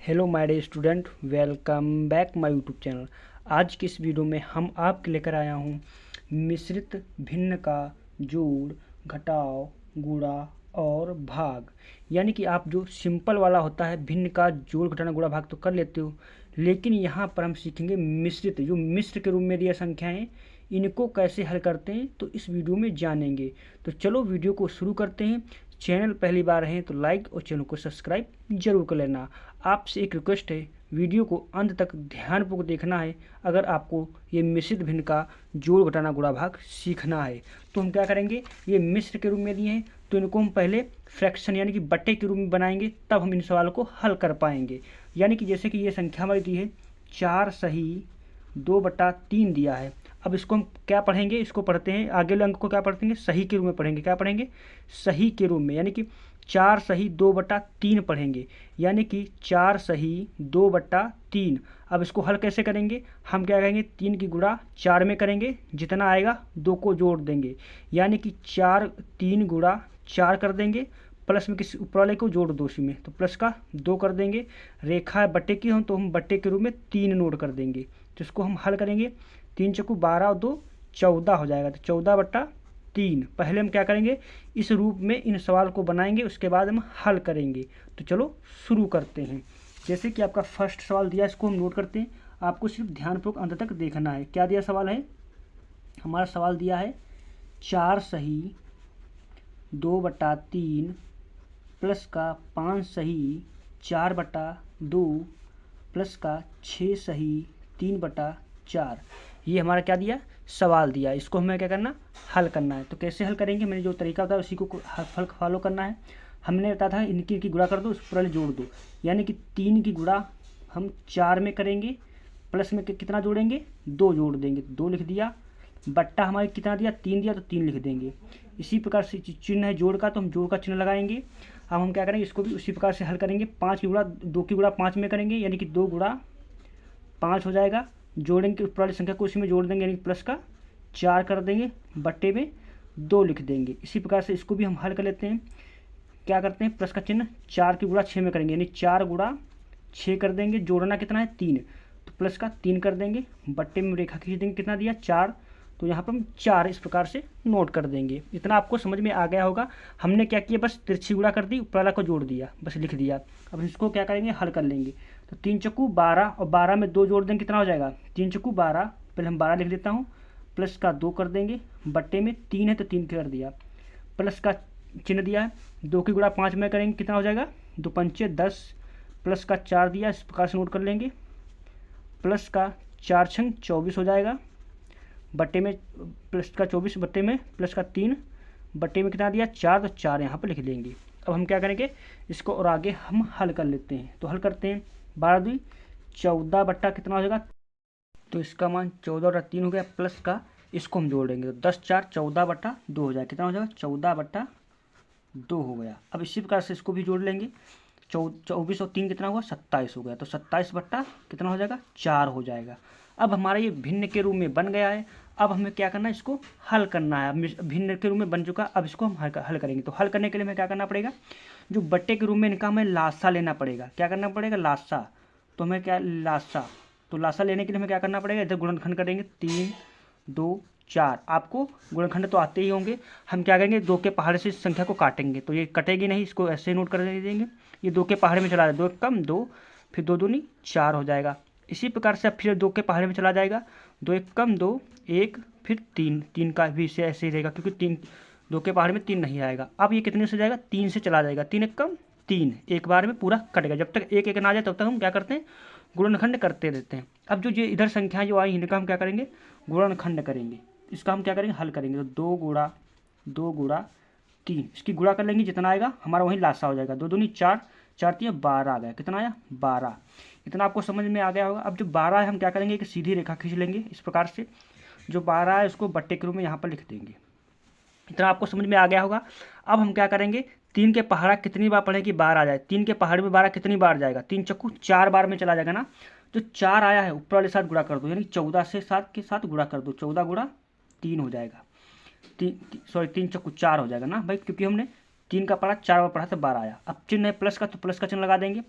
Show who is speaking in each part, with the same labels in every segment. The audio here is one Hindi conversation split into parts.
Speaker 1: Hello my dear student, welcome back my YouTube channel. आज की इस वीडियो में हम आपके लेकर आया हूँ मिश्रित भिन्न का जोड़, घटाव, गुणा और भाग। यानी कि आप जो सिंपल वाला होता है भिन्न का जोड़, घटाना, गुणा, भाग तो कर लेते हो, लेकिन यहाँ पर हम सीखेंगे मिश्रित, जो मिश्र के रूप में दिया संख्याएं, इनको कैसे हल करते हैं तो इस वीडियो में जानेंगे। तो चलो वीडियो को शुरू करते हैं। चैनल पहली बार हैं तो लाइक और चैनल को सब्सक्राइब जरूर कर लेना। आपसे एक रिक्वेस्ट है, वीडियो को अंत तक ध्यानपूर्वक देखना है अगर आपको ये मिश्रित भिन्न का जोड़, घटाना, गुणा, भाग सीखना है। तो हम क्या करेंगे, ये मिश्र के रूप में दिए हैं तो इनको हम पहले फ्रैक्शन यानी कि बट्टे के रूप में बनाएंगे, तब हम इन सवालों को हल कर पाएंगे। यानी कि जैसे कि ये संख्या हमारी दी है 4 सही 2/3 दिया है। अब इसको हम क्या पढ़ेंगे, इसको पढ़ते हैं, आगे वाले अंक को क्या पढ़ेंगे, सही के रूप में पढ़ेंगे। क्या पढ़ेंगे, सही के रूप में, यानी कि 4 सही 2/3 पढ़ेंगे, यानी कि 4 सही 2/3। अब इसको हल कैसे करेंगे, हम क्या करेंगे, 3 की गुणा 4 में करेंगे, जितना आएगा 2 को जोड़ देंगे, यानी कि 3 गुणा 4 कर देंगे, प्लस में किसी ऊपर वाले को जोड़ दो उसी में, तो प्लस का 2 कर देंगे। रेखा बट्टे की हो तो हम बट्टे के रूप में 3 नोट कर देंगे। तो इसको हम हल करेंगे, 3 चौकू 12 और 2 14 हो जाएगा, तो 14/3। पहले हम क्या करेंगे, इस रूप में इन सवाल को बनाएंगे, उसके बाद हम हल करेंगे। तो चलो शुरू करते हैं। जैसे कि आपका फर्स्ट सवाल दिया, इसको हम नोट करते हैं। आपको सिर्फ ध्यानपूर्वक अंत तक देखना है। क्या दिया सवाल है, हमारा सवाल दिया है 4 सही 2/3 प्लस का 5 सही 4/2 प्लस का 6 सही 3/4। ये हमारा क्या दिया, सवाल दिया। इसको हमें क्या करना, हल करना है। तो कैसे हल करेंगे, मैंने जो तरीका बताया उसी को हल फॉलो करना है। हमने बताया था इनकी गुणा कर दो, उस पर जोड़ दो, यानी कि 3 की गुणा हम 4 में करेंगे, प्लस में कितना जोड़ेंगे, 2 जोड़ देंगे, 2 लिख दिया। बट्टा हमारे कितना दिया, 3 दिया, तो 3 लिख देंगे। इसी प्रकार से चिन्ह है जोड़ का, तो हम जोड़ का चिन्ह लगाएंगे। अब हम क्या करेंगे, इसको भी उसी प्रकार से हल करेंगे। 5 की गुणा 2 की गुणा 5 में करेंगे, यानी कि 2 गुणा 5 हो जाएगा। जोड़ेंगे ऊपर वाली संख्या को उसी में जोड़ देंगे, यानी प्लस का 4 कर देंगे, बट्टे में 2 लिख देंगे। इसी प्रकार से इसको भी हम हल कर लेते हैं। क्या करते हैं, प्लस का चिन्ह 4 की गुणा 6 में करेंगे, यानी 4 गुणा 6 कर देंगे। जोड़ना कितना है, 3, तो प्लस का 3 कर देंगे, बट्टे में रेखा खींच देंगे, कितना दिया 4, तो यहाँ पर हम 4 इस प्रकार से नोट कर देंगे। इतना आपको समझ में आ गया होगा। हमने क्या किया, बस तिरछी गुणा कर दी, ऊपर वाला को जोड़ दिया, बस लिख दिया। अब इसको क्या करेंगे, हल कर लेंगे। तो 3 चक्कू 12 और 12 में 2 जोड़ देंगे, कितना हो जाएगा, 3 चक्कू 12, पहले हम 12 लिख देता हूँ, प्लस का 2 कर देंगे, बट्टे में 3 है तो 3 कर दिया, प्लस का चिन्ह दिया है। 2 की गुणा 5 में करेंगे, कितना हो जाएगा, 2 पंचे 10, प्लस का 4 दिया, इस प्रकार से नोट कर लेंगे। प्लस का 4 छंग 24 हो जाएगा, बट्टे में प्लस का 24, बट्टे में प्लस का 3, बट्टे में कितना दिया 4, तो 4 यहाँ पर लिख देंगे। अब हम क्या करेंगे, इसको और आगे हम हल कर लेते हैं। तो हल करते हैं, 12 2 14 बट्टा कितना हो जाएगा, तो इसका मान 14/3 हो गया, प्लस का इसको हम जोड़ेंगे, तो 10 4 14/2 हो जाएगा, कितना हो जाएगा 14/2 हो गया। अब इसी प्रकार से इसको भी जोड़ लेंगे, 24 और 3 कितना हुआ, 27 हो गया, तो 27 बट्टा कितना हो जाएगा, 4 हो जाएगा। अब हमारा ये भिन्न के रूप में बन गया है। अब हमें क्या करना है, इसको हल करना है। भिन्न के रूप में बन चुका, अब इसको हम हल करेंगे। तो हल करने के लिए हमें क्या करना पड़ेगा, जो बट्टे के रूप में इनका हमें लासा लेना पड़ेगा। क्या करना पड़ेगा, लासा। तो हमें क्या, लासा, तो लासा लेने के लिए हमें क्या करना पड़ेगा, इधर गुणनखंड करेंगे, 3 2 4। आपको गुणनखंड तो आते ही होंगे। हम क्या करेंगे, 2 के पहाड़ से इस संख्या को काटेंगे, तो ये कटेगी नहीं, इसको ऐसे ही नोट कर देंगे। ये 2 के पहाड़ में चला जाए, 2 कम 2, फिर 2 दूनी 4 हो जाएगा। इसी प्रकार से अब फिर 2 के पहाड़ में चला जाएगा, 2 1 कम 2 1, फिर 3, 3 का भी इसे ऐसे ही रहेगा, क्योंकि 3 2 के पहाड़ में 3 नहीं आएगा। अब ये कितने से जाएगा, 3 से चला जाएगा, 3 1 कम 3, एक बार में पूरा कटेगा। जब तक एक एक ना आ जाए तब तक हम क्या करते हैं, गुणनखंड करते रहते हैं। अब जो ये इधर संख्या जो आई इनका हम क्या करेंगे, गुणनखंड करेंगे। इसका हम क्या करेंगे, हल करेंगे। तो 2 गुणा 3, इसकी गुणा कर लेंगे, जितना आएगा हमारा वही लासा हो जाएगा। 2 दूनी 4, 4 3 12 आ गया, कितना आया 12। इतना आपको समझ में आ गया होगा। अब जो 12 है हम क्या करेंगे, एक सीधी रेखा खींच लेंगे इस प्रकार से। जो 12 है उसको बट्टे के रूप में यहाँ पर लिख देंगे। इतना आपको समझ में आ गया होगा। अब हम क्या करेंगे, 3 के पहाड़ा कितनी बार पढ़े कि 12 आ जाए। 3 के पहाड़ में 12 कितनी बार जाएगा, 3 चक्कू 4 बार में चला जाएगा ना। जो 4 आया है ऊपर वाले साथ गुणा कर दो, यानी 14 से 7 के साथ गुणा कर दो, 14 गुणा 3 हो जाएगा। 3 चक्कू 4 हो जाएगा ना भाई, क्योंकि हमने 3 का पढ़ा 4 बार पढ़ा तो 12 आया। अब चिन्ह है प्लस का, तो प्लस का चिन्ह लगा देंगे।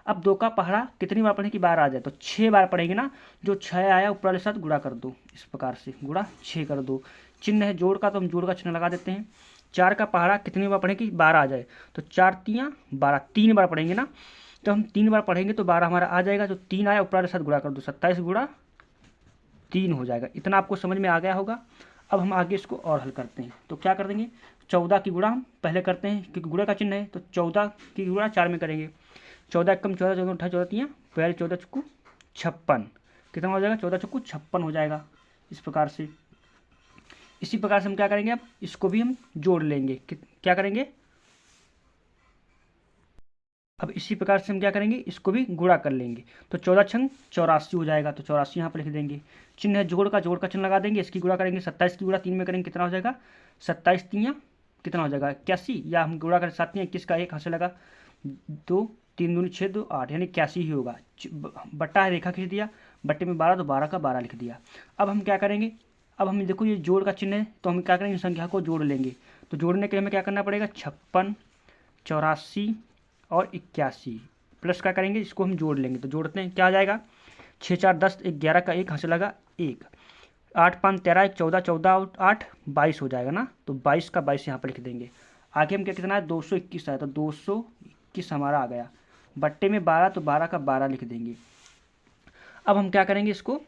Speaker 1: अब 2 का पहाड़ा कितनी बार पढ़ें कि 12 आ जाए, तो 6 बार पढ़ेंगे ना। जो 6 आया ऊपर वाले साथ गुणा कर दो, इस प्रकार से गुणा 6 कर दो। चिन्ह है जोड़ का, तो हम जोड़ का चिन्ह लगा देते हैं। 4 का पहाड़ा कितनी बार पढ़ें कि 12 आ जाए, तो 4 तियाँ 12, 3 बार पढ़ेंगे ना। तो हम 3 बार पढ़ेंगे तो 12 हमारा आ जाएगा। जो 3 आया ऊपर वाले साथ गुणा कर दो, 27 गुणा 3 हो जाएगा। इतना आपको समझ में आ गया होगा। अब हम आगे इसको और हल करते हैं। तो क्या कर देंगे, 14 की गुणा हम पहले करते हैं क्योंकि गुणा का चिन्ह है, तो 14 की गुणा 4 में करेंगे। 14 कम 14, 14 18, 14 तियाँ पहले 14 चुक्कू 56, कितना हो जाएगा, 14 चुक्कू 56 हो जाएगा। इस प्रकार से, इसी प्रकार से हम क्या करेंगे, अब इसको भी हम जोड़ लेंगे। क्या करेंगे, अब इसी प्रकार से हम क्या करेंगे, इसको भी गुणा कर लेंगे। तो 14 छंग 84 हो जाएगा, तो 84 यहाँ पर लिख देंगे। चिन्ह है जोड़ का, जोड़ का चिन्ह लगा देंगे। इसकी गुणा करेंगे, 27 की गुणा 3 में करेंगे, कितना हो जाएगा, 27 तियाँ कितना हो जाएगा 81, या हम गुणा करें 7 21 का 1 हासिल लगा, 2 3 दूनी 6 2 8, यानी 81 ही होगा। बट्टा है, रेखा खींच दिया, बट्टे में 12 तो 12 का 12 लिख दिया। अब हम क्या करेंगे, अब हम देखो ये जोड़ का चिन्ह है, तो हम क्या करेंगे, संख्या को जोड़ लेंगे। तो जोड़ने के लिए हमें क्या करना पड़ेगा, 56 84 और 81 प्लस क्या करेंगे, इसको हम जोड़ लेंगे। तो जोड़ते हैं, क्या आ जाएगा, 6 4 10, 11 का 1 हासिल लगा 1, 8 5 13, 14 14 और 8 22 हो जाएगा ना। तो 22 का 22 यहाँ पर लिख देंगे। आगे हम क्या, कितना है, 221 आया, तो 221 हमारा आ गया। बट्टे में 12, तो 12 का 12 लिख देंगे। अब हम क्या करेंगे, इसको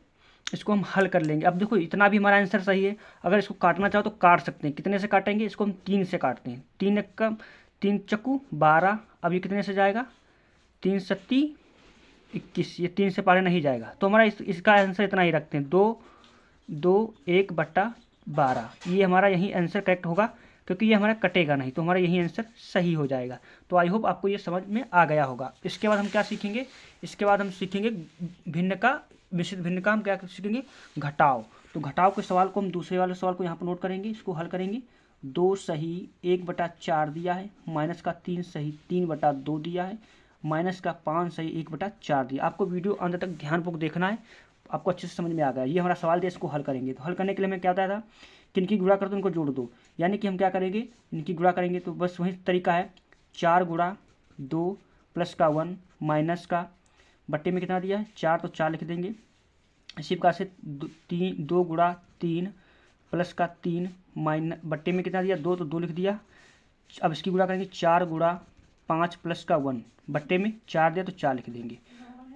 Speaker 1: हम हल कर लेंगे। अब देखो इतना भी हमारा आंसर सही है। अगर इसको काटना चाहो तो काट सकते हैं। कितने से काटेंगे, इसको हम 3 से काटते हैं। 3 1 3 चक्कू 12, अब ये कितने से जाएगा, 3 सत्ती 21, ये 3 से पारे नहीं जाएगा। तो हमारा इसका आंसर इतना ही रखते हैं, 2 2 1 बट्टा 12। ये हमारा यही आंसर करेक्ट होगा, क्योंकि ये हमारा कटेगा नहीं, तो हमारा यही आंसर सही हो जाएगा। तो आई होप आपको ये समझ में आ गया होगा। इसके बाद हम क्या सीखेंगे, इसके बाद हम सीखेंगे भिन्न का, मिश्रित भिन्न का हम क्या सीखेंगे, घटाव। तो घटाव के सवाल को हम दूसरे वाले सवाल को यहाँ पर नोट करेंगे, इसको हल करेंगे। 2 सही 1/4 दिया है, माइनस का 3 सही 3/2 दिया है, माइनस का 5 सही 1/4 दिया। आपको वीडियो अंत तक ध्यानपूर्वक देखना है, आपको अच्छे से समझ में आ गया। ये हमारा सवाल दिया, इसको हल करेंगे। तो हल करने के लिए हमें क्या बताया था, किनकी गुणा कर दो उनको जोड़ दो। यानी कि हम क्या करेंगे, इनकी गुणा करेंगे, तो बस वही तरीका है, 4 गुणा 2 प्लस का 1 माइनस का बट्टे में कितना दिया है 4, तो 4 लिख देंगे। इसी प्रकार से 2 गुणा 3 प्लस का 3 माइनस बट्टे में कितना दिया 2, तो 2 लिख दिया। अब इसकी गुणा करेंगे, 4 गुणा 5 प्लस का 1 बट्टे में 4 दिया, तो 4 लिख देंगे।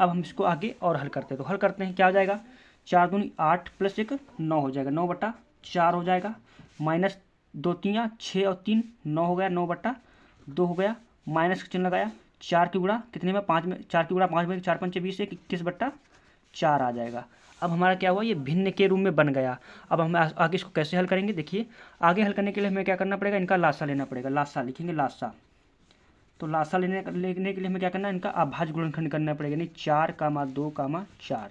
Speaker 1: अब हम इसको आगे और हल करते हैं। तो हल करते हैं, क्या हो जाएगा, 4 दूनी 8 प्लस 1 9 हो जाएगा, 9/4 हो जाएगा। माइनस 2 तियाँ 6 और 3 9 हो गया, 9/2 हो गया। माइनस का चिन्ह लगाया, 4 की गुणा कितने में 5 में, 4 की गुणा 5 में, 4 5 20 21/4 आ जाएगा। अब हमारा क्या हुआ, ये भिन्न के रूप में बन गया। अब हम आगे इसको कैसे हल करेंगे, देखिए आगे हल करने के लिए हमें क्या करना पड़ेगा, इनका लासा लेना पड़ेगा। लासा लिखेंगे, लासा। तो लासा लेने के लिए हमें क्या करना है, इनका अभाज्य गुणनखंड करना पड़ेगा। यानी 4, 2, 4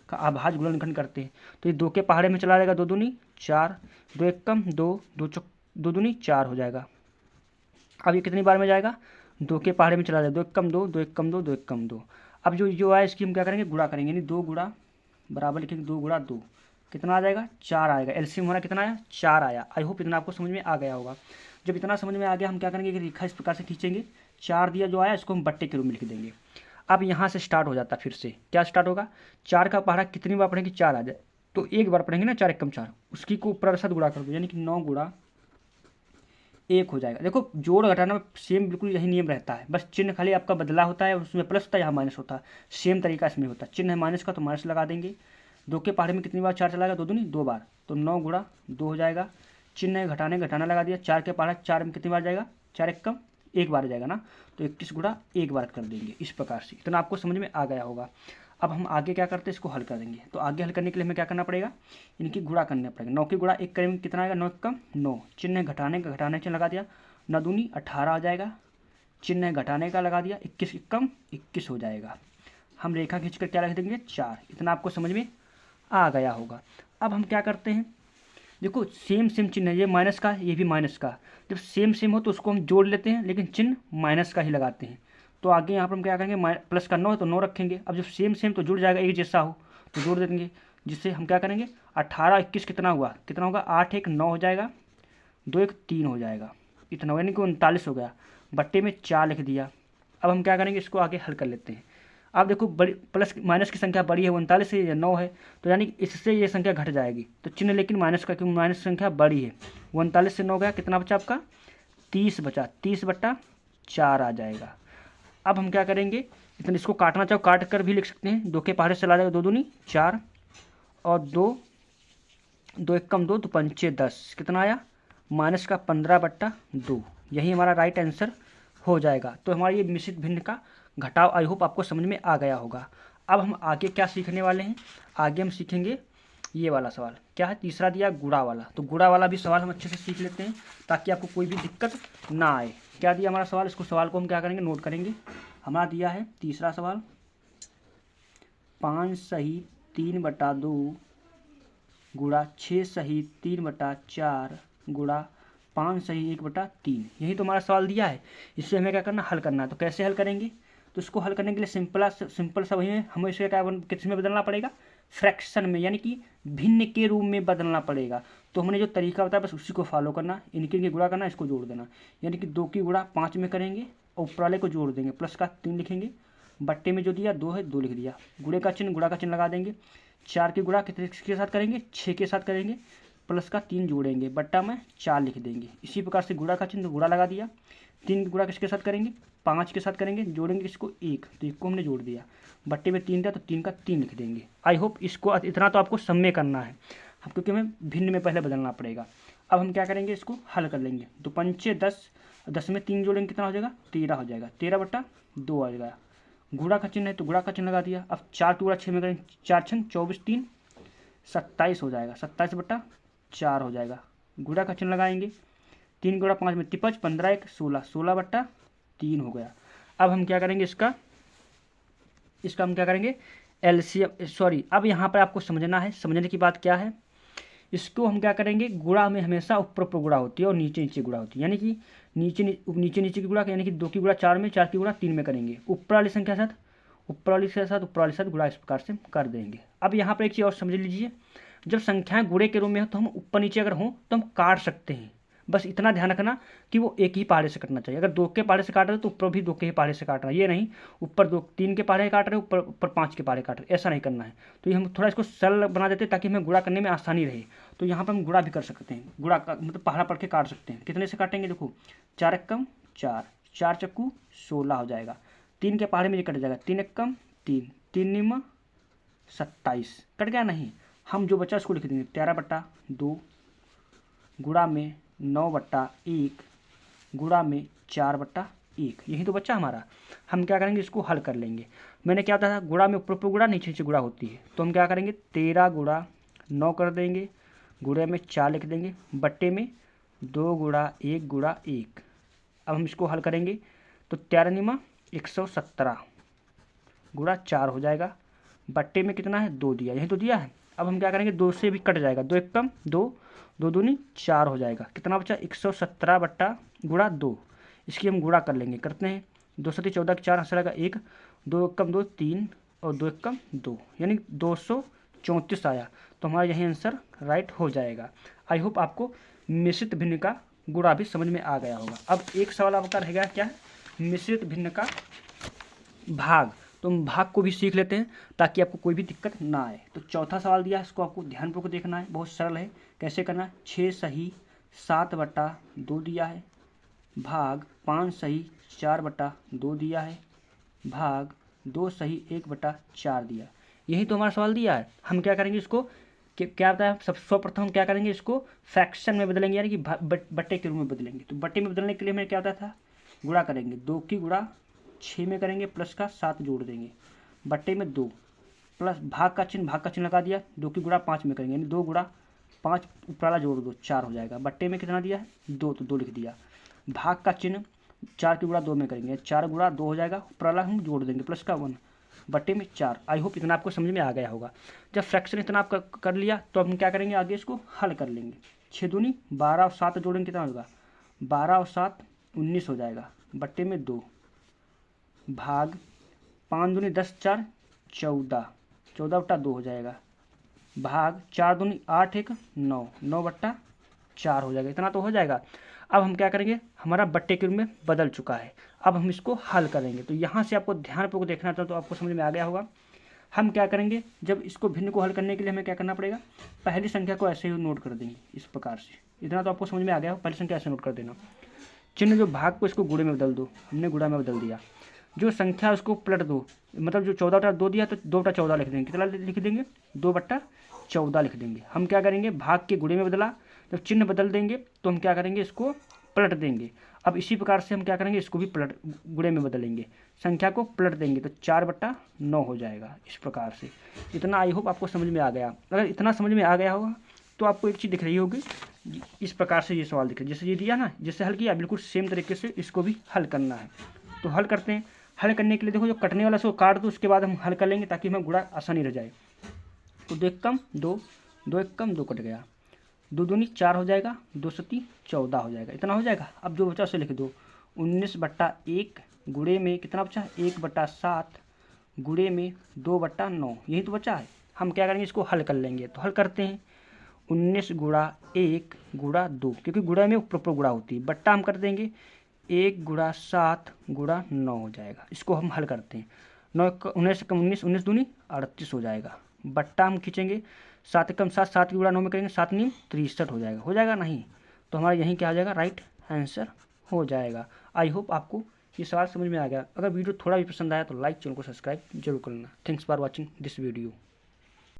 Speaker 1: का अभाज्य गुणनखंड करते हैं। तो ये 2 के पहाड़े में चला जाएगा, 2 दूनी 4, 2 1 कम 2, 2 दूनी 4 हो जाएगा। अब ये कितनी बार में जाएगा, 2 के पहाड़े में चला जाएगा, 2 1 कम 2, 2 1 कम 2, 2 1 कम 2। अब जो आया इसकी हम क्या करेंगे, गुणा करेंगे। यानी 2 गुणा बराबर लिखेंगे 2 गुणा 2, कितना आ जाएगा 4 आएगा। एलसीएम हमारा कितना आया, 4 आया। आई होप इतना आपको समझ में आ गया होगा। जब इतना समझ में आ गया, हम क्या करेंगे कि रेखा इस प्रकार से खींचेंगे। 4 दिया जो आया इसको हम बट्टे के रूप में लिख देंगे। अब यहाँ से स्टार्ट हो जाता है, फिर से क्या स्टार्ट होगा, 4 का पहाड़ा कितनी बार पढ़ेंगे, 4 आ जाए, तो एक बार पढ़ेंगे ना, 4 1 4, उसकी को ऊपर साथ गुणा कर दो, यानी कि 9 गुणा 1 हो जाएगा। देखो जोड़ घटाना में सेम बिल्कुल यही नियम रहता है, बस चिन्ह खाली आपका बदला होता है, उसमें प्लस होता है, यहाँ माइनस होता है। सेम तरीका इसमें होता है, चिन्ह है माइनस का तो माइनस लगा देंगे। 2 के पहाड़े में कितनी बार 4 चला गया, 2 दूनी 2 बार, तो 9 गुणा 2 हो जाएगा। चिन्ह है घटाना लगा दिया। 4 के पहाड़ा 4 में कितनी बार जाएगा, 4 1 कम 1 बार जाएगा ना, तो 21 गुणा 1 बार कर देंगे। इस प्रकार से इतना आपको समझ में आ गया होगा। अब हम आगे क्या करते हैं, इसको हल कर देंगे। तो आगे हल करने के लिए हमें क्या करना पड़ेगा, इनकी गुणा करना पड़ेगा। 9 की गुणा 1 करेंगे, कितना आएगा, 9 1 कम 9। चिन्ह है घटाने चिन्ह लगा दिया, 9 दूनी 18 आ जाएगा। चिन्ह है घटाने का लगा दिया, 21 कम 21 हो जाएगा। हम रेखा खींच कर क्या रख देंगे, 4। इतना आपको समझ में आ गया होगा। अब हम क्या करते हैं, देखो सेम चिन्ह है, ये माइनस का ये भी माइनस का। जब सेम हो तो उसको हम जोड़ लेते हैं, लेकिन चिन्ह माइनस का ही लगाते हैं। तो आगे यहाँ पर हम क्या करेंगे, प्लस का 9 है तो 9 रखेंगे। अब जब सेम तो जुड़ जाएगा, एक जैसा हो तो जोड़ देंगे, जिससे हम क्या करेंगे, 18 21 कितना हुआ, कितना होगा, 8 1 9 हो जाएगा, 2 1 3 हो जाएगा, इतना यानी कि 39 हो गया। बट्टे में 4 लिख दिया। अब हम क्या करेंगे, इसको आगे हल कर लेते हैं। आप देखो बड़ी प्लस माइनस की संख्या बड़ी है 39 है या 9 है, तो यानी इससे ये संख्या घट जाएगी, तो चिन्ह लेकिन माइनस का, क्योंकि माइनस संख्या बड़ी है। 39 से 9 गया, कितना बचा आपका 30 बचा, 30/4 आ जाएगा। अब हम क्या करेंगे, इतना इसको काटना चाहो काट कर भी लिख सकते हैं, 2 के पहाड़े से ला जाएगा, 2 दूनी 4 और 2 2 एक कम 2 तो 5 10, कितना आया माइनस का 15/2। यही हमारा राइट आंसर हो जाएगा। तो हमारा ये मिश्रित भिन्न का घटाव आई होप आपको समझ में आ गया होगा। अब हम आगे क्या सीखने वाले हैं, आगे हम सीखेंगे ये वाला सवाल क्या है, तीसरा दिया गुणा वाला। तो गुणा वाला भी सवाल हम अच्छे से सीख लेते हैं ताकि आपको कोई भी दिक्कत ना आए। क्या दिया हमारा सवाल, इसको सवाल को हम क्या करेंगे नोट करेंगे। हमारा दिया है तीसरा सवाल 5 सही 3/2 गुणा 6 सही 3/4 गुणा 5 सही 1/3। यही तो हमारा सवाल दिया है, इससे हमें क्या करना हल करना है। तो कैसे हल करेंगे, तो इसको हल करने के लिए सिंपल सा वही है, हमें इसे क्या किस में बदलना पड़ेगा, फ्रैक्शन में, यानी कि भिन्न के रूप में बदलना पड़ेगा। तो हमने जो तरीका बताया बस उसी को फॉलो करना, इनके गुणा करना, इसको जोड़ देना, यानी कि 2 की गुणा 5 में करेंगे और ऊपर वाले को जोड़ देंगे, प्लस का 3 लिखेंगे, बट्टे में जो दिया 2 है 2 लिख दिया, गुणे का चिन्ह गुणा का चिन्ह लगा देंगे। 4 की गुणा कितने के साथ करेंगे 6 के साथ करेंगे, प्लस का 3 जोड़ेंगे, बट्टा में 4 लिख देंगे। इसी प्रकार से गुणा का चिन्ह गुणा लगा दिया, 3 गुणा किसके साथ करेंगे 5 के साथ करेंगे, जोड़ेंगे इसको 1, तो 1 को हमने जोड़ दिया, बट्टे में 3 था तो 3 का 3 लिख देंगे। आई होप इसको इतना तो आपको सब में करना है, अब क्योंकि हमें भिन्न में पहले बदलना पड़ेगा। अब हम क्या करेंगे, इसको हल कर लेंगे। तो 5 10, 10 में 3 जोड़ेंगे कितना हो जाएगा 13 हो जाएगा, 13/2 आ जाएगा। गुणा का चिन्ह है तो गुणा का चिन्ह लगा दिया। अब 4 की गुणा 6 में करेंगे, 4 6 24 3 27 हो जाएगा, 27/4 हो जाएगा। गुणा का चिन्ह लगाएंगे, 3 गुणा 5 में 53, 15 1 16, 16/3 हो गया। अब हम क्या करेंगे, इसका हम क्या करेंगे एलसीएम, सॉरी अब यहाँ पर आपको समझना है, समझने की बात क्या है, इसको हम क्या करेंगे, गुणा में हमेशा ऊपर ऊपर गुणा होती है और नीचे नीचे गुणा होती है, यानी कि नीचे की गुणा, यानी कि 2 की गुणा 4 में, 4 की गुणा 3 में करेंगे, ऊपर वाली संख्या साथ ऊपर वाली के साथ ऊपर वाले साथ गुणा इस प्रकार से कर देंगे। अब यहाँ पर एक चीज़ और समझ लीजिए, जब संख्याएं गुणे के रूप में हो तो हम ऊपर नीचे अगर हों तो हम काट सकते हैं, बस इतना ध्यान रखना कि वो एक ही पहाड़े से कटना चाहिए। अगर 2 के पहाड़े से काट रहे हो तो ऊपर भी 2 के ही पहाड़े से काट रहा है, ये नहीं ऊपर 3 के पहाड़े काट रहे हो ऊपर ऊपर 5 के पहाड़े काट रहे, ऐसा नहीं करना है। तो ये हम थोड़ा इसको सरल बना देते हैं ताकि हमें गुणा करने में आसानी रहे। तो यहाँ पर हम गुणा भी कर सकते हैं, गुणा का मतलब पहाड़ा पढ़ के काट सकते हैं। कितने से काटेंगे, देखो 4 एकम 4, 4 चक्कू 16 हो जाएगा, 3 के पहाड़े में ये कट जाएगा, 3 एकम 3, 3 निम 27 कट गया। नहीं, हम जो बचा उसको लिख देंगे 13/2 गुणा में 9/1 गुणा में 4/1, यही तो बच्चा हमारा। हम क्या करेंगे, इसको हल कर लेंगे। मैंने क्या बताया था, गुणा में ऊपर ऊपर गुणा नीचे नीचे गुणा होती है, तो हम क्या करेंगे 13 गुणा 9 कर देंगे, गुणे में 4 लिख देंगे, बट्टे में 2 गुणा 1 गुणा 1। अब हम इसको हल करेंगे तो 13 निमा 117 गुणा 4 हो जाएगा, बट्टे में कितना है 2 दिया, यही तो दिया है। अब हम क्या करेंगे 2 से भी कट जाएगा, 2 एकम 2, 2 दूनी 4 हो जाएगा, कितना बचा 117 गुणा 2। इसकी हम गुणा कर लेंगे, करते हैं 2 7 14 4 आंसर आएगा 1, 2 एकम 2 3 और 2 एकम 2, यानी 234 आया। तो हमारा यही आंसर राइट हो जाएगा। आई होप आपको मिश्रित भिन्न का गुणा भी समझ में आ गया होगा। अब एक सवाल आपका रह गया, क्या है मिश्रित भिन्न का भाग, तो हम भाग को भी सीख लेते हैं ताकि आपको कोई भी दिक्कत ना आए। तो चौथा सवाल दिया है, इसको आपको ध्यानपूर्वक देखना है, बहुत सरल है। कैसे करना है, 6 सही 7/2 दिया है, भाग 5 सही 4/2 दिया है, भाग 2 सही 1/4 दिया। यही तो हमारा सवाल दिया है। हम क्या करेंगे, इसको क्या बताया, सर्वप्रथम हम क्या करेंगे, इसको फ्रैक्शन में बदलेंगे, यानी कि बट्टे के रूप में बदलेंगे। तो बट्टे में बदलने के लिए हमें क्या बताया था, गुणा करेंगे, 2 की गुणा 6 में करेंगे, प्लस का 7 जोड़ देंगे, बट्टे में 2, प्लस भाग का चिन्ह लगा दिया, 2 की गुणा 5 में करेंगे, यानी 2 गुणा 5 ऊपर वाला जोड़ दो 4 हो जाएगा, बट्टे में कितना दिया है 2, तो 2 लिख दिया। भाग का चिन्ह 4 की गुणा 2 में करेंगे, 4 गुणा 2 हो जाएगा, ऊपर वाला हम जोड़ देंगे, प्लस का 1, बट्टे में 4। आई होप इतना आपको समझ में आ गया होगा। जब फ्रैक्शन इतना आप कर लिया तो अब हम क्या करेंगे, आगे इसको हल कर लेंगे। 6 दूनी 12 और 7 जोड़ेंगे, कितना होगा 12 और 7 19 हो जाएगा, बट्टे में 2, भाग 5 दूनी 10 4 14, 14/2 हो जाएगा, भाग 4 दूनी 8 1 9, 9/4 हो जाएगा, इतना तो हो जाएगा। अब हम क्या करेंगे, हमारा बट्टे के रूप में बदल चुका है। अब हम इसको हल करेंगे। तो यहाँ से आपको ध्यानपूर्वक देखना था, तो आपको समझ में आ गया होगा। हम क्या करेंगे, जब इसको भिन्न को हल करने के लिए हमें क्या करना पड़ेगा, पहली संख्या को ऐसे ही नोट कर देंगे इस प्रकार से। इतना तो आपको समझ में आ गया हो, पहली संख्या ऐसे नोट कर देना। चिन्ह जो भाग को इसको गुणे में बदल दो, हमने गुणा में बदल दिया। जो संख्या उसको पलट दो, मतलब जो 14/2 दिया तो 2/14 लिख देंगे। कितना लिख देंगे, 2/14 लिख देंगे। हम क्या करेंगे, भाग के गुणे में बदला, जब चिन्ह बदल देंगे तो हम क्या करेंगे, इसको पलट देंगे। अब इसी प्रकार से हम क्या करेंगे, इसको भी पलट गुणे में बदलेंगे, संख्या को पलट देंगे तो 4/9 हो जाएगा इस प्रकार से। इतना आई होप आपको समझ में आ गया। अगर इतना समझ में आ गया होगा तो आपको एक चीज़ दिख रही होगी, इस प्रकार से ये सवाल दिख रहा है, जैसे ये दिया ना, जैसे हल किया, बिल्कुल सेम तरीके से इसको भी हल करना है। तो हल करते हैं। हल करने के लिए देखो, जो कटने वाला उसको काट दो, उसके बाद हम हल कर लेंगे ताकि हमें गुणा आसानी रह जाए। तो 2 कम 2, 2 1 कम 2 कट गया, 2 दूनी 4 हो जाएगा, 2 सती 14 हो जाएगा। इतना हो जाएगा। अब जो बचा उसे लिख दो, 19/1 गुणे में कितना बचा, 1/7 गुणे में 2/9, यही तो बचा है। हम क्या करेंगे, इसको हल कर लेंगे। तो हल करते हैं, 19 गुणा 1 गुणा 2, क्योंकि गुणा में प्रॉपर गुणा होती है, बट्टा हम कर देंगे 1 गुणा 7 गुणा 9 हो जाएगा। इसको हम हल करते हैं। 9 19 कम 19, 19 दूनी 38 हो जाएगा। बट्टा हम खींचेंगे, 7 कम 7, 7 की गुणा 9 में करेंगे, 7 नी 63 हो जाएगा नहीं, तो हमारा यहीं क्या आ जाएगा, राइट आंसर हो जाएगा। आई होप आपको ये सवाल समझ में आ गया। अगर वीडियो थोड़ा भी पसंद आया तो लाइक, चैनल को सब्सक्राइब जरूर करना। Thanks for watching this video.